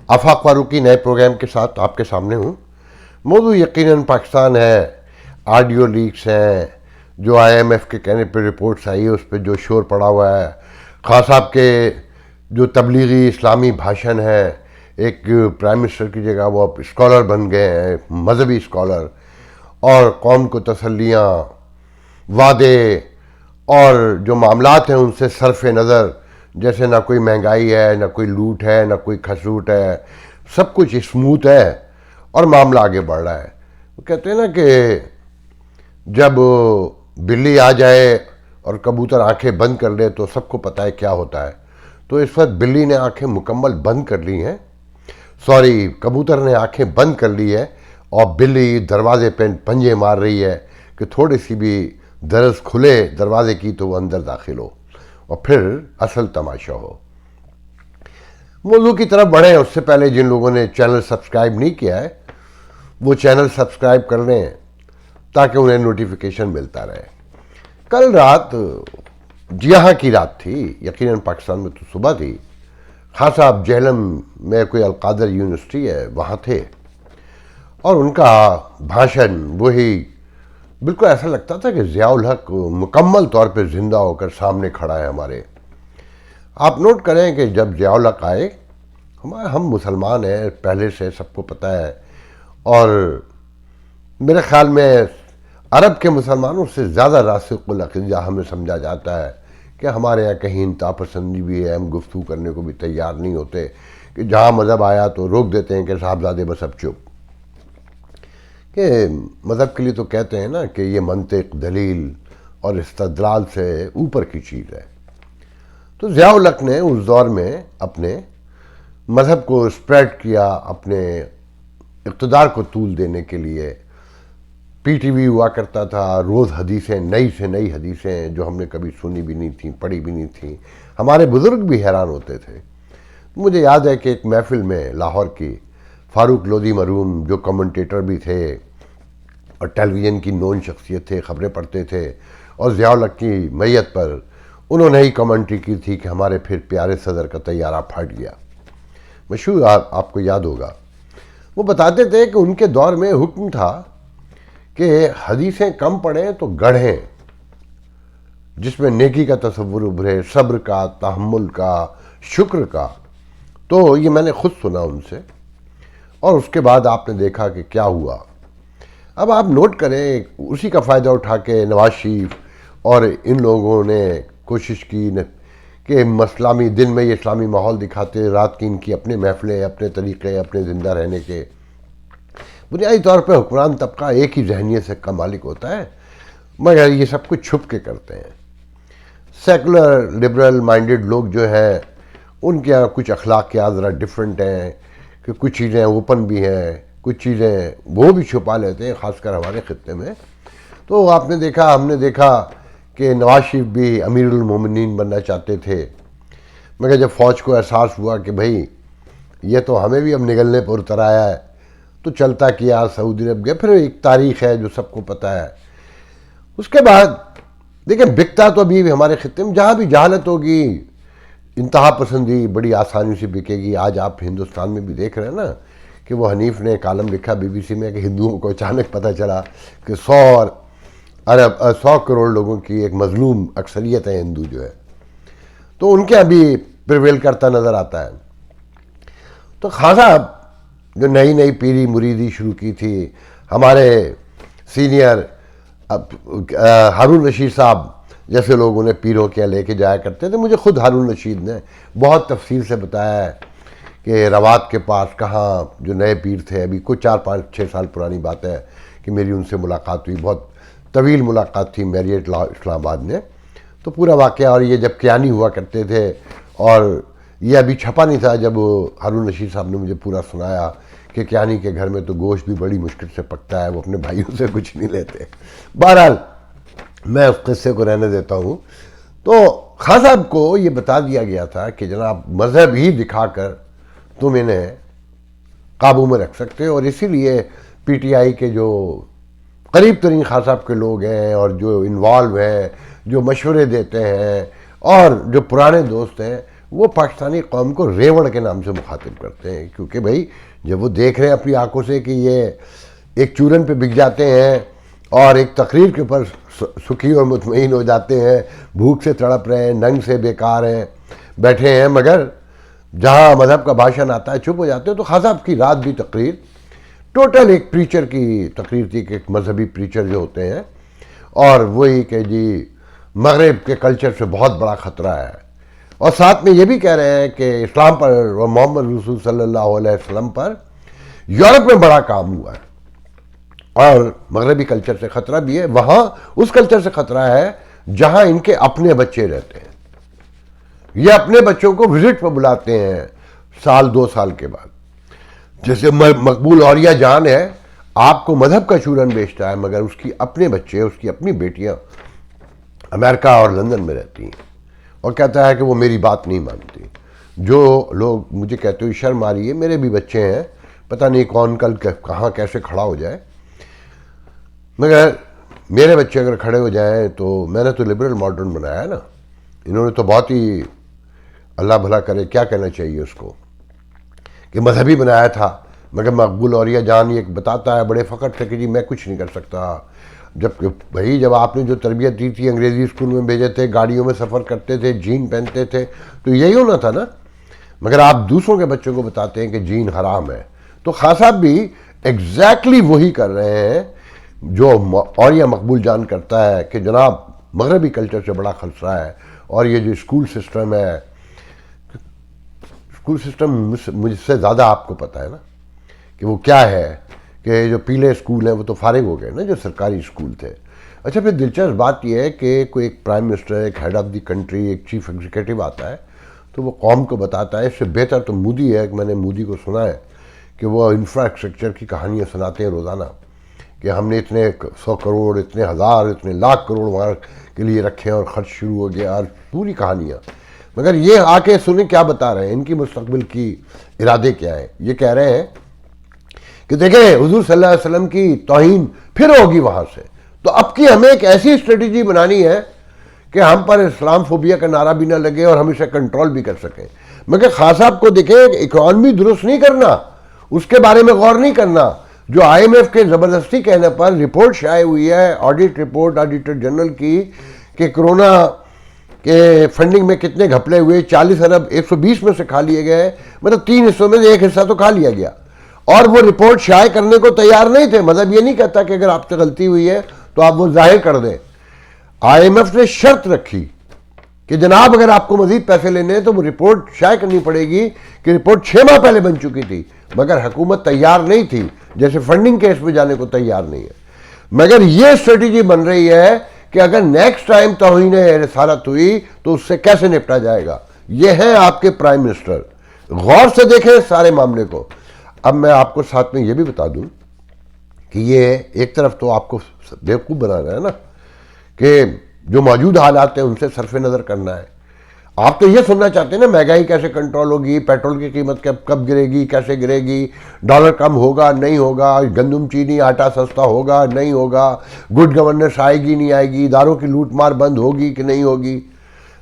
آفاق فاروقی نئے پروگرام کے ساتھ آپ کے سامنے ہوں۔ موضوع یقیناً پاکستان ہے، آڈیو لیکس ہیں، جو آئی ایم ایف کے کہنے پہ رپورٹس آئی ہے، اس پہ جو شور پڑا ہوا ہے، خان صاحب کے جو تبلیغی اسلامی بھاشن ہے، ایک پرائم منسٹر کی جگہ وہ اب اسکالر بن گئے ہیں، مذہبی اسکالر، اور قوم کو تسلیاں، وعدے اور جو معاملات ہیں ان سے صرف نظر، جیسے نہ کوئی مہنگائی ہے، نہ کوئی لوٹ ہے، نہ کوئی کھسوٹ ہے، سب کچھ اسموتھ ہے اور معاملہ آگے بڑھ رہا ہے۔ وہ کہتے ہیں نا کہ جب بلی آ جائے اور کبوتر آنکھیں بند کر لے تو سب کو پتہ ہے کیا ہوتا ہے۔ تو اس وقت بلی نے آنکھیں مکمل بند کر لی ہیں، کبوتر نے آنکھیں بند کر لی ہے، اور بلی دروازے پہ پنجے مار رہی ہے کہ تھوڑی سی بھی درز کھلے دروازے کی تو وہ اندر داخل ہو اور پھر اصل تماشا ہو۔ موضوع کی طرف بڑھیں اس سے پہلے جن لوگوں نے چینل سبسکرائب نہیں کیا ہے وہ چینل سبسکرائب کر لیں تاکہ انہیں نوٹیفیکیشن ملتا رہے۔ کل رات یہاں کی رات تھی، یقیناً پاکستان میں تو صبح تھی، خان صاحب جہلم میں کوئی القادر یونیورسٹی ہے وہاں تھے، اور ان کا بھاشن وہی بالکل ایسا لگتا تھا کہ ضیاء الحق مکمل طور پہ زندہ ہو کر سامنے کھڑا ہے ہمارے۔ آپ نوٹ کریں کہ جب ضیاء الحق آئے، ہم مسلمان ہیں پہلے سے، سب کو پتہ ہے، اور میرے خیال میں عرب کے مسلمانوں سے زیادہ راسخ العقیدہ ہمیں سمجھا جاتا ہے کہ ہمارے یہاں کہیں انتہا پسندی بھی ہے، ہم گفتگو کرنے کو بھی تیار نہیں ہوتے، کہ جہاں مذہب آیا تو روک دیتے ہیں کہ صاحبزادے بس اب چپ، کہ مذہب کے لیے تو کہتے ہیں نا کہ یہ منطق، دلیل اور استدلال سے اوپر کی چیز ہے۔ تو ضیاء الحق نے اس دور میں اپنے مذہب کو اسپریڈ کیا، اپنے اقتدار کو طول دینے کے لیے۔ پی ٹی وی ہوا کرتا تھا، روز حدیثیں، نئی سے نئی حدیثیں جو ہم نے کبھی سنی بھی نہیں تھیں، پڑھی بھی نہیں تھیں، ہمارے بزرگ بھی حیران ہوتے تھے۔ مجھے یاد ہے کہ ایک محفل میں لاہور کی، فاروق لودھی مرحوم جو کمنٹیٹر بھی تھے اور ٹیلی ویژن کی نون شخصیت تھے، خبریں پڑھتے تھے، اور ضیاء الحق کی میت پر انہوں نے ہی کمنٹری کی تھی کہ ہمارے پھر پیارے صدر کا طیارہ پھٹ گیا، مشہور، آپ کو یاد ہوگا۔ وہ بتاتے تھے کہ ان کے دور میں حکم تھا کہ حدیثیں کم پڑھیں تو گڑھیں، جس میں نیکی کا تصور ابھرے، صبر کا، تحمل کا، شکر کا۔ تو یہ میں نے خود سنا ان سے، اور اس کے بعد آپ نے دیکھا کہ کیا ہوا۔ اب آپ نوٹ کریں، اسی کا فائدہ اٹھا کے نواز شریف اور ان لوگوں نے کوشش کی کہ اسلامی دن میں یہ اسلامی ماحول دکھاتے، رات کی ان کی اپنے محفلیں، اپنے طریقے، اپنے زندہ رہنے کے۔ بنیادی طور پہ حکمران طبقہ ایک ہی ذہنیت سے کا مالک ہوتا ہے، مگر یہ سب کچھ چھپ کے کرتے ہیں۔ سیکولر لبرل مائنڈڈ لوگ جو ہیں ان کے یہاں کچھ اخلاقیات ذرا ڈیفرنٹ ہیں، کہ کچھ چیزیں اوپن بھی ہیں، کچھ چیزیں وہ بھی چھپا لیتے ہیں، خاص کر ہمارے خطے میں۔ تو آپ نے دیکھا، ہم نے دیکھا کہ نواز شریف بھی امیر المومنین بننا چاہتے تھے، مگر جب فوج کو احساس ہوا کہ بھئی یہ تو ہمیں بھی اب نگلنے پر اتر آیا ہے، تو چلتا کیا، سعودی عرب گئے، پھر ایک تاریخ ہے جو سب کو پتہ ہے۔ اس کے بعد دیکھیں، بکتا تو ابھی ہمارے خطے میں جہاں بھی جہالت ہوگی، انتہا پسندی بڑی آسانی سے بکے گی۔ آج آپ ہندوستان میں بھی دیکھ رہے ہیں نا کہ وہ حنیف نے کالم لکھا بی بی سی میں کہ ہندوؤں کو اچانک پتہ چلا کہ 100 کروڑ لوگوں کی ایک مظلوم اکثریت ہے ہندو جو ہے، تو ان کے ابھی پریویل کرتا نظر آتا ہے۔ تو خان صاحب جو نئی نئی پیری مریدی شروع کی تھی، ہمارے سینئر ہارون رشید صاحب جیسے لوگ انہیں پیروں کے لے کے جایا کرتے تھے۔ مجھے خود ہارون رشید نے بہت تفصیل سے بتایا ہے کہ روات کے پاس کہاں جو نئے پیر تھے، ابھی کچھ 4-5-6 سال پرانی بات ہے کہ میری ان سے ملاقات ہوئی، بہت طویل ملاقات تھی میریٹ اسلام آباد میں۔ تو پورا واقعہ، اور یہ جب کیانی ہوا کرتے تھے، اور یہ ابھی چھپا نہیں تھا، جب ہارون رشید صاحب نے مجھے پورا سنایا کہ کیانی کے گھر میں تو گوشت بھی بڑی مشکل سے پکتا ہے، وہ اپنے بھائیوں سے کچھ نہیں لیتے۔ بہرحال میں اس قصے کو رہنے دیتا ہوں۔ تو خان صاحب کو یہ بتا دیا گیا تھا کہ جناب مذہب ہی دکھا کر تم انہیں قابو میں رکھ سکتے ہو، اور اسی لیے پی ٹی آئی کے جو قریب ترین خان صاحب کے لوگ ہیں اور جو انوالو ہیں، جو مشورے دیتے ہیں، اور جو پرانے دوست ہیں، وہ پاکستانی قوم کو ریوڑ کے نام سے مخاطب کرتے ہیں، کیونکہ بھائی جب وہ دیکھ رہے ہیں اپنی آنکھوں سے کہ یہ ایک چورن پہ بک جاتے ہیں اور ایک تقریر کے اوپر سکھی اور مطمئن ہو جاتے ہیں، بھوک سے تڑپ رہے ہیں، ننگ سے بیکار ہیں، بیٹھے ہیں، مگر جہاں مذہب کا بھاشن آتا ہے چپ ہو جاتے ہیں. تو خاصا آپ کی رات بھی تقریر ٹوٹل ایک پریچر کی تقریر تھی کہ ایک مذہبی پریچر جو ہوتے ہیں، اور وہی کہ جی مغرب کے کلچر سے بہت بڑا خطرہ ہے، اور ساتھ میں یہ بھی کہہ رہے ہیں کہ اسلام پر اور محمد رسول صلی اللہ علیہ وسلم پر یورپ میں بڑا کام ہوا ہے، اور مغربی کلچر سے خطرہ بھی ہے. وہاں اس کلچر سے خطرہ ہے جہاں ان کے اپنے بچے رہتے ہیں. یہ اپنے بچوں کو وزٹ پہ بلاتے ہیں سال 2 سال کے بعد. جیسے مقبول عوریہ جان ہے، آپ کو مذہب کا چورن بیچتا ہے، مگر اس کی اپنے بچے، اس کی اپنی بیٹیاں امریکہ اور لندن میں رہتی ہیں، اور کہتا ہے کہ وہ میری بات نہیں مانتی. جو لوگ مجھے کہتے ہوئے شرم آ رہی ہے، میرے بھی بچے ہیں، پتہ نہیں کون کل کہاں کیسے کھڑا ہو جائے، مگر میرے بچے اگر کھڑے ہو جائیں تو میں نے تو لبرل ماڈرن بنایا ہے نا. انہوں نے تو بہت ہی اللہ بھلا کرے، کیا کہنا چاہیے اس کو، کہ مذہبی بنایا تھا. مگر مقبول عوریہ جان یہ بتاتا ہے بڑے فخر سے کہ جی میں کچھ نہیں کر سکتا. جب بھائی جب آپ نے جو تربیت دی تھی، انگریزی اسکول میں بھیجے تھے، گاڑیوں میں سفر کرتے تھے، جین پہنتے تھے، تو یہی ہونا تھا نا. مگر آپ دوسروں کے بچوں کو بتاتے ہیں کہ جین حرام ہے. تو خاص صاحب بھی ایگزیکٹلی وہی کر رہے ہیں جو عوریہ مقبول جان کرتا ہے کہ جناب مغربی کلچر سے بڑا خطرہ ہے. اور یہ جو اسکول سسٹم ہے، اسکول سسٹم مجھ سے زیادہ آپ کو پتہ ہے نا کہ وہ کیا ہے، کہ جو پیلے اسکول ہیں وہ تو فارغ ہو گئے نا جو سرکاری اسکول تھے. اچھا پھر دلچسپ بات یہ ہے کہ کوئی ایک پرائم منسٹر، ایک ہیڈ آف دی کنٹری، ایک چیف ایگزیکٹو آتا ہے تو وہ قوم کو بتاتا ہے. اس سے بہتر تو مودی ہے، کہ میں نے مودی کو سنا ہے کہ وہ انفراسٹرکچر کی کہانیاں سناتے ہیں روزانہ، کہ ہم نے اتنے 100 کروڑ، اتنے ہزار، اتنے لاکھ کروڑ وہاں کے لیے رکھے اور خرچ شروع ہو گیا، اور پوری کہانیاں. مگر یہ آ کے سنیں کیا بتا رہے ہیں، ان کی مستقبل کی ارادے کیا ہیں. یہ کہہ رہے ہیں کہ دیکھیں حضور صلی اللہ علیہ وسلم کی توہین پھر ہوگی وہاں سے، تو اب کی ہمیں ایک ایسی اسٹریٹجی بنانی ہے کہ ہم پر اسلام فوبیا کا نعرہ بھی نہ لگے اور ہم اسے کنٹرول بھی کر سکیں. مگر خاص صاحب کو دیکھیں اکانومی درست نہیں کرنا، اس کے بارے میں غور نہیں کرنا. جو آئی ایم ایف کے زبردستی کہنے پر رپورٹ شائع ہوئی ہے، آڈٹ رپورٹ آڈیٹر جنرل کی، کہ کرونا کے فنڈنگ میں کتنے گھپلے ہوئے، 40 ارب 120 میں سے کھا لیے گئے، مطلب 3 حصوں میں سے ایک حصہ تو کھا لیا گیا، اور وہ رپورٹ شائع کرنے کو تیار نہیں تھے. مطلب یہ نہیں کہتا کہ اگر آپ سے غلطی ہوئی ہے تو آپ وہ ظاہر کر دیں. آئی ایم ایف نے شرط رکھی کہ جناب اگر آپ کو مزید پیسے لینے ہیں تو وہ رپورٹ شائع کرنی پڑے گی، کہ رپورٹ 6 ماہ پہلے بن چکی تھی، مگر حکومت تیار نہیں تھی، جیسے فنڈنگ کیس میں جانے کو تیار نہیں ہے. مگر یہ اسٹریٹجی بن رہی ہے کہ اگر نیکسٹ ٹائم توہین رسالت ہوئی تو اس سے کیسے نپٹا جائے گا. یہ ہے آپ کے پرائم منسٹر. غور سے دیکھیں سارے معاملے کو. اب میں آپ کو ساتھ میں یہ بھی بتا دوں کہ یہ ایک طرف تو آپ کو بیوقوف بنا رہا ہے نا، کہ جو موجود حالات ہیں ان سے صرف نظر کرنا ہے. آپ تو یہ سننا چاہتے ہیں نا مہنگائی کیسے کنٹرول ہوگی، پیٹرول کی قیمت کب گرے گی، کیسے گرے گی، ڈالر کم ہوگا نہیں ہوگا، گندم چینی آٹا سستا ہوگا نہیں ہوگا، گڈ گورننس آئے گی نہیں آئے گی، اداروں کی لوٹ مار بند ہوگی کہ نہیں ہوگی.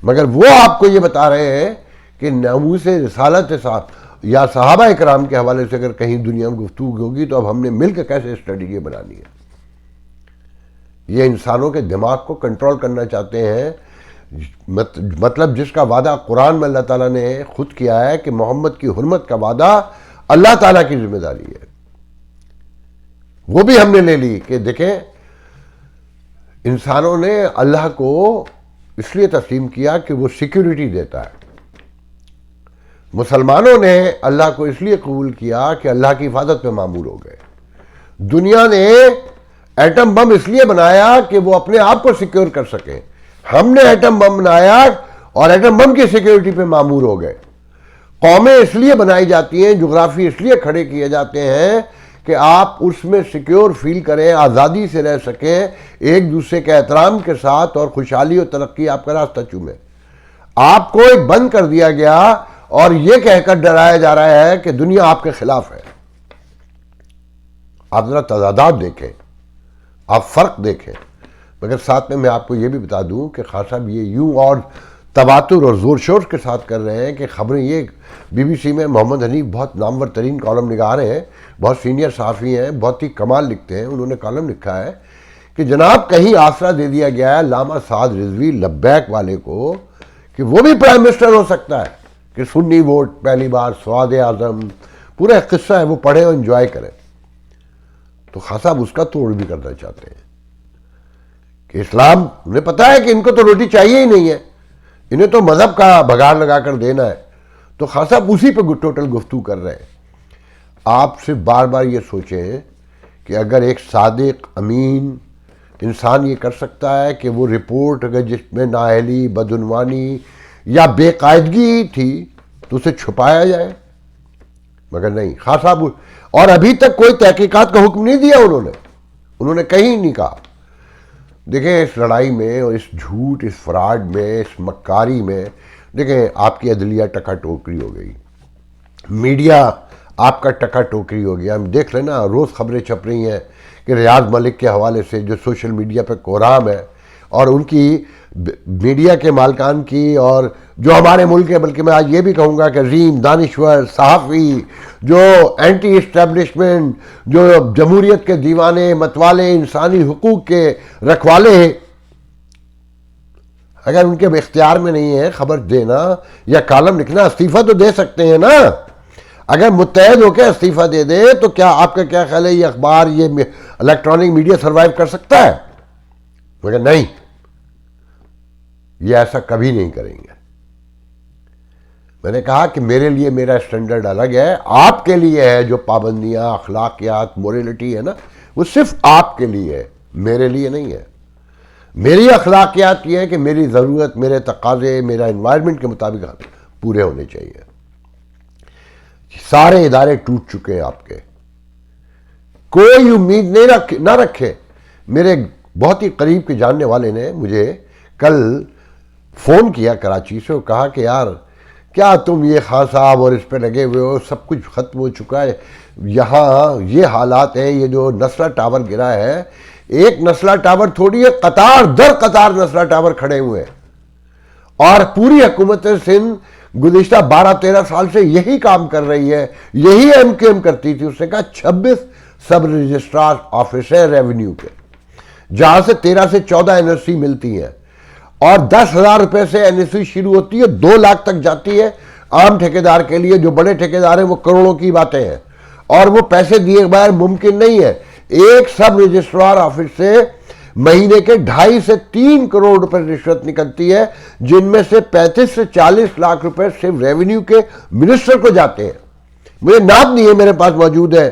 مگر وہ آپ کو یہ بتا رہے ہیں کہ ناموس رسالت یا صحابہ اکرام کے حوالے سے اگر کہیں دنیا میں گفتگو ہوگی تو اب ہم نے مل کے کیسے اسٹریٹجی بنانی ہے. یہ انسانوں کے دماغ کو کنٹرول کرنا چاہتے ہیں. مطلب جس کا وعدہ قرآن میں اللہ تعالیٰ نے خود کیا ہے کہ محمد کی حرمت کا وعدہ اللہ تعالیٰ کی ذمہ داری ہے، وہ بھی ہم نے لے لی. کہ دیکھیں انسانوں نے اللہ کو اس لیے تسلیم کیا کہ وہ سیکیورٹی دیتا ہے. مسلمانوں نے اللہ کو اس لیے قبول کیا کہ اللہ کی حفاظت پہ معمور ہو گئے. دنیا نے ایٹم بم اس لیے بنایا کہ وہ اپنے آپ کو سیکیور کر سکیں. ہم نے ایٹم بم بنایا اور ایٹم بم کی سیکیورٹی پہ معمور ہو گئے. قومیں اس لیے بنائی جاتی ہیں، جغرافی اس لیے کھڑے کیے جاتے ہیں کہ آپ اس میں سیکیور فیل کریں، آزادی سے رہ سکیں، ایک دوسرے کے احترام کے ساتھ، اور خوشحالی اور ترقی آپ کا راستہ چومیں. آپ کو ایک بند کر دیا گیا اور یہ کہہ کر ڈرایا جا رہا ہے کہ دنیا آپ کے خلاف ہے. آپ ذرا تضادات دیکھیں، آپ فرق دیکھیں. مگر ساتھ میں آپ کو یہ بھی بتا دوں کہ خاصا بھی یہ یوں اور تواتر اور زور شور کے ساتھ کر رہے ہیں کہ خبریں یہ بی بی سی میں محمد حنیف بہت نامور ترین کالم نگار ہیں، بہت سینئر صحافی ہیں، بہت ہی کمال لکھتے ہیں، انہوں نے کالم لکھا ہے کہ جناب کہیں آسرا دے دیا گیا ہے علامہ سعد رضوی لبیک والے کو کہ وہ بھی پرائم منسٹر ہو سکتا ہے، کہ سنی ووٹ پہلی بار سواد اعظم، پورا ایک قصہ ہے، وہ پڑھیں اور انجوائے کریں۔ تو خان صاحب اس کا توڑ بھی کرنا چاہتے ہیں کہ اسلام، انہیں پتا ہے کہ ان کو تو روٹی چاہیے ہی نہیں ہے، انہیں تو مذہب کا بگاڑ لگا کر دینا ہے، تو خان صاحب اسی پہ ٹوٹل گفتگو کر رہے ہیں۔ آپ صرف بار بار یہ سوچیں کہ اگر ایک صادق امین انسان یہ کر سکتا ہے کہ وہ رپورٹ اگر جس میں نااہلی، بدعنوانی یا بے قاعدگی تھی تو اسے چھپایا جائے، مگر نہیں، خان صاحب، اور ابھی تک کوئی تحقیقات کا حکم نہیں دیا انہوں نے کہیں نہیں کہا۔ دیکھیں اس لڑائی میں اور اس جھوٹ، اس فراڈ میں، اس مکاری میں، دیکھیں آپ کی عدلیہ ٹکا ٹوکری ہو گئی، میڈیا آپ کا ٹکا ٹوکری ہو گیا۔ ہم دیکھ رہے نا، روز خبریں چھپ رہی ہیں کہ ریاض ملک کے حوالے سے جو سوشل میڈیا پہ کوہرام ہے، اور ان کی میڈیا کے مالکان کی، اور جو ہمارے ملک ہے، بلکہ میں آج یہ بھی کہوں گا کہ عظیم دانشور صحافی جو اینٹی اسٹیبلشمنٹ، جو جمہوریت کے دیوانے متوالے، انسانی حقوق کے رکھوالے ہیں، اگر ان کے اختیار میں نہیں ہے خبر دینا یا کالم لکھنا، استعفیٰ تو دے سکتے ہیں نا۔ اگر متحد ہو کے استعفیٰ دے دے تو کیا آپ کا کیا خیال ہے یہ اخبار، یہ الیکٹرانک میڈیا سروائیو کر سکتا ہے؟ مگر نہیں، یہ ایسا کبھی نہیں کریں گے۔ میں نے کہا کہ میرے لیے میرا اسٹینڈرڈ الگ ہے، آپ کے لیے ہے جو پابندیاں، اخلاقیات، موریلٹی ہے نا، وہ صرف آپ کے لیے ہے، میرے لیے نہیں ہے۔ میری اخلاقیات یہ ہے کہ میری ضرورت، میرے تقاضے، میرا انوائرمنٹ کے مطابق پورے ہونے چاہیے۔ سارے ادارے ٹوٹ چکے ہیں آپ کے، کوئی امید نہ رکھے۔ میرے بہت ہی قریب کے جاننے والے نے مجھے کل فون کیا کراچی سے، اور کہا کہ یار کیا تم یہ خان صاحب اور اس پہ لگے ہوئے ہو، سب کچھ ختم ہو چکا ہے، یہاں یہ حالات ہیں، یہ جو نسلہ ٹاور گرا ہے، ایک نسلہ ٹاور تھوڑی ہے، قطار در قطار نسلہ ٹاور کھڑے ہوئے ہیں، اور پوری حکومت سندھ گزشتہ 12-13 سال سے یہی کام کر رہی ہے، یہی ایم کیو ایم کرتی تھی۔ اس نے کہا 26 سب رجسٹرار آفس ہیں ریونیو کے، جہاں سے 13 سے 14 این ایس سی ملتی ہیں، اور 10,000 روپے سے این ایس سی شروع ہوتی ہے، 2 لاکھ تک جاتی ہے عام ٹھیکیدار کے لیے۔ جو بڑے ٹھیکیدار ہیں وہ کروڑوں کی باتیں ہیں، اور وہ پیسے دیے بغیر ممکن نہیں ہے۔ ایک سب رجسٹرار آفس سے مہینے کے 2.5 سے 3 کروڑ روپے رشوت نکلتی ہے، جن میں سے 35 سے 40 لاکھ روپے صرف ریونیو کے منسٹر کو جاتے ہیں۔ مجھے نام نہیں ہے، میرے پاس موجود ہے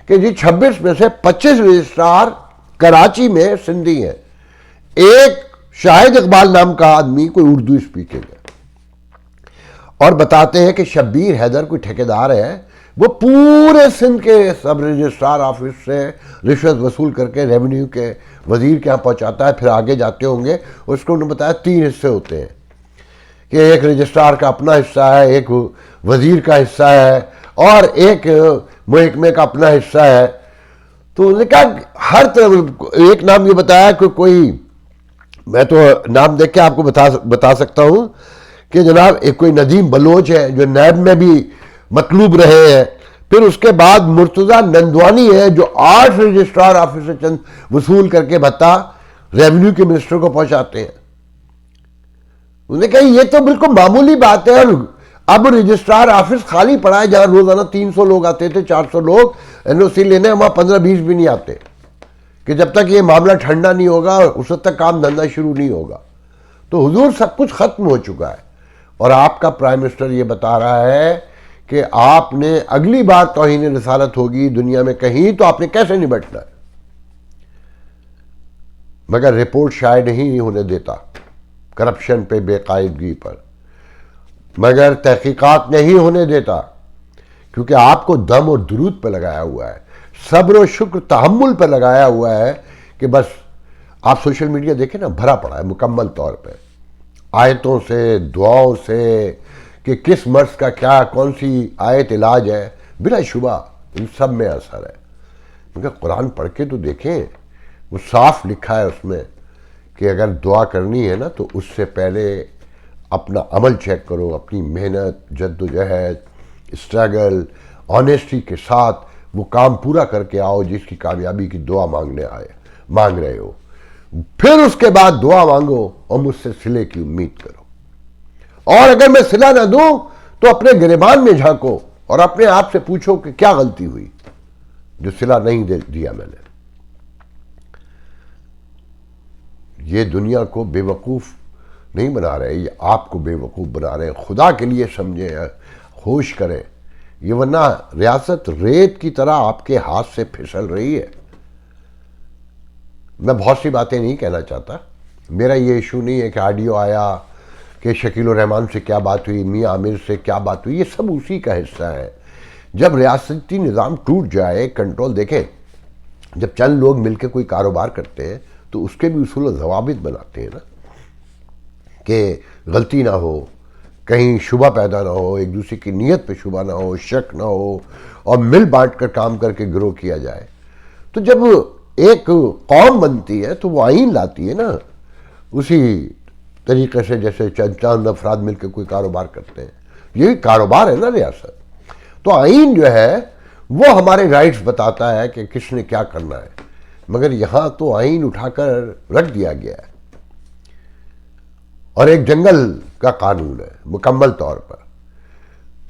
کہ جی 26 میں سے 25 رجسٹرار کراچی میں سندھی ہیں۔ ایک شاہد اقبال نام کا آدمی کوئی اردو اسپیکنگ ہے، اور بتاتے ہیں کہ شبیر حیدر کوئی ٹھیکیدار ہے، وہ پورے سندھ کے سب رجسٹرار آفس سے رشوت وصول کر کے ریونیو کے وزیر کے ہاں پہنچاتا ہے، پھر آگے جاتے ہوں گے۔ اس کو انہوں نے بتایا 3 حصے ہوتے ہیں، کہ ایک رجسٹرار کا اپنا حصہ ہے، ایک وزیر کا حصہ ہے، اور ایک محکمے کا اپنا حصہ ہے۔ تو انہوں نے کہا ہر طرف، ایک نام یہ بتایا کہ کوئی، میں تو نام دیکھ کے آپ کو بتا سکتا ہوں کہ جناب ایک کوئی ندیم بلوچ ہے جو نیب میں بھی مطلوب رہے ہیں، پھر اس کے بعد مرتضیٰ نندوانی ہے جو 8 رجسٹرار آفس سے چند وصول کر کے بھتہ ریونیو کے منسٹر کو پہنچاتے ہیں۔ انہوں نے کہا یہ تو بالکل معمولی بات ہے، اور اب رجسٹرار آفس خالی پڑا ہے جہاں روزانہ 300 لوگ آتے تھے، 400 لوگ این او سی لینے، وہاں 15-20 بھی نہیں آتے، کہ جب تک یہ معاملہ ٹھنڈا نہیں ہوگا اس وقت تک کام دھندا شروع نہیں ہوگا۔ تو حضور سب کچھ ختم ہو چکا ہے، اور آپ کا پرائم منسٹر یہ بتا رہا ہے کہ آپ نے اگلی بار توہین رسالت ہوگی دنیا میں کہیں تو آپ نے کیسے نبٹنا ہے، مگر رپورٹ شائع نہیں ہونے دیتا کرپشن پہ، بے قاعدگی پر، مگر تحقیقات نہیں ہونے دیتا، کیونکہ آپ کو دم اور درود پہ لگایا ہوا ہے، صبر و شکر تحمل پہ لگایا ہوا ہے، کہ بس آپ سوشل میڈیا دیکھیں نا، بھرا پڑا ہے مکمل طور پہ آیتوں سے، دعاؤں سے، کہ کس مرض کا کیا، کون سی آیت علاج ہے، بلا شبہ ان سب میں اثر ہے۔ مگر قرآن پڑھ کے تو دیکھیں، وہ صاف لکھا ہے اس میں کہ اگر دعا کرنی ہے نا تو اس سے پہلے اپنا عمل چیک کرو، اپنی محنت، جد و جہد، اسٹرگل، آنیسٹی کے ساتھ وہ کام پورا کر کے آؤ جس کی کامیابی کی دعا مانگ رہے ہو. پھر اس کے بعد دعا مانگو اور مجھ سے صلے کی امید کرو. اور اگر میں صلہ نہ دوں تو اپنے گریبان میں جھانکو اور اپنے آپ سے پوچھو کہ کیا غلطی ہوئی جو صلہ نہیں دیا میں نے. یہ دنیا کو بے وقوف نہیں بنا رہے، یہ آپ کو بے وقوف بنا رہے ہیں. خدا کے لیے سمجھیں، ہوش کریں. یہ ورنہ ریاست ریت کی طرح آپ کے ہاتھ سے پھسل رہی ہے. میں بہت سی باتیں نہیں کہنا چاہتا. میرا یہ ایشو نہیں ہے کہ آڈیو آیا کہ شکیل الرحمان سے کیا بات ہوئی، میاں عامر سے کیا بات ہوئی. یہ سب اسی کا حصہ ہے. جب ریاستی نظام ٹوٹ جائے، کنٹرول دیکھیں، جب چند لوگ مل کے کوئی کاروبار کرتے ہیں تو اس کے بھی اصول و ضوابط بناتے ہیں نا، کہ غلطی نہ ہو، کہیں شبہ پیدا نہ ہو، ایک دوسرے کی نیت پہ شبہ نہ ہو، شک نہ ہو، اور مل بانٹ کر کام کر کے گرو کیا جائے. تو جب ایک قوم بنتی ہے تو وہ آئین لاتی ہے نا، اسی طریقے سے جیسے چند افراد مل کے کوئی کاروبار کرتے ہیں. یہی کاروبار ہے نا ریاست. تو آئین جو ہے وہ ہمارے رائٹس بتاتا ہے کہ کس نے کیا کرنا ہے. مگر یہاں تو آئین اٹھا کر رکھ دیا گیا ہے اور ایک جنگل کا قانون ہے مکمل طور پر.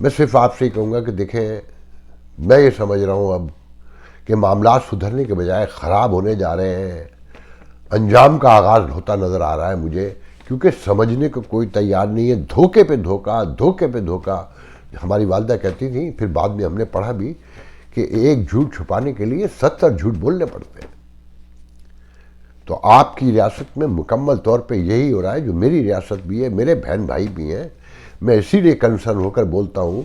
میں صرف آپ سے ہی کہوں گا کہ دیکھیں، میں یہ سمجھ رہا ہوں اب کہ معاملات سدھرنے کے بجائے خراب ہونے جا رہے ہیں. انجام کا آغاز ہوتا نظر آ رہا ہے مجھے، کیونکہ سمجھنے کو کوئی تیار نہیں ہے. دھوکے پہ دھوکا، دھوکے پہ دھوکا. ہماری والدہ کہتی تھیں، پھر بعد میں ہم نے پڑھا بھی، کہ ایک جھوٹ چھپانے کے لیے 70 جھوٹ بولنے پڑتے ہیں. تو آپ کی ریاست میں مکمل طور پہ یہی ہو رہا ہے جو میری ریاست بھی ہے، میرے بہن بھائی بھی ہیں. میں اسی لیے کنسرن ہو کر بولتا ہوں.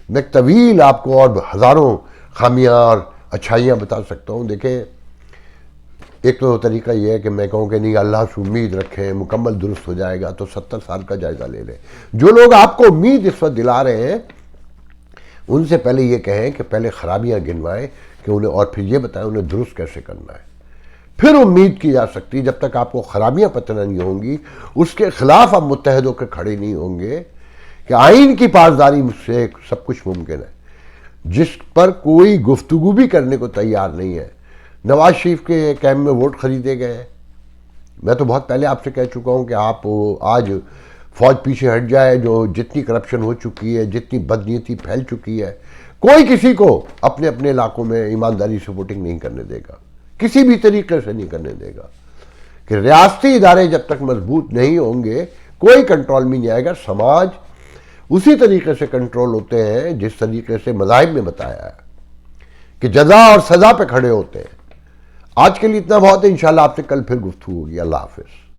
میں طویل آپ کو اور ہزاروں خامیاں اور اچھائیاں بتا سکتا ہوں. دیکھیں، ایک تو طریقہ یہ ہے کہ میں کہوں کہ نہیں، اللہ سے امید رکھیں، مکمل درست ہو جائے گا. تو 70 سال کا جائزہ لے لیں. جو لوگ آپ کو امید اس وقت دلا رہے ہیں ان سے پہلے یہ کہیں کہ پہلے خرابیاں گنوائیں کہ انہیں، اور پھر یہ بتائیں انہیں درست کیسے کرنا ہے. پھر امید کی جا سکتی. جب تک آپ کو خرابیاں پتہ نہیں ہوں گی، اس کے خلاف آپ متحد ہو کے کھڑے نہیں ہوں گے کہ آئین کی پاسداری سے سب کچھ ممکن ہے. جس پر کوئی گفتگو بھی کرنے کو تیار نہیں ہے. نواز شریف کے کیمپ میں ووٹ خریدے گئے. میں تو بہت پہلے آپ سے کہہ چکا ہوں کہ آپ آج فوج پیچھے ہٹ جائے. جو جتنی کرپشن ہو چکی ہے، جتنی بدنیتی پھیل چکی ہے، کوئی کسی کو اپنے اپنے علاقوں میں ایمانداری سے ووٹنگ نہیں کرنے دے گا، کسی بھی طریقے سے نہیں کرنے دے گا. کہ ریاستی ادارے جب تک مضبوط نہیں ہوں گے کوئی کنٹرول میں نہیں آئے گا. سماج اسی طریقے سے کنٹرول ہوتے ہیں جس طریقے سے مذاہب میں بتایا ہے کہ جزا اور سزا پہ کھڑے ہوتے ہیں. آج کے لیے اتنا بہت ہے. انشاءاللہ آپ سے کل پھر گفتگو ہوگی. اللہ حافظ.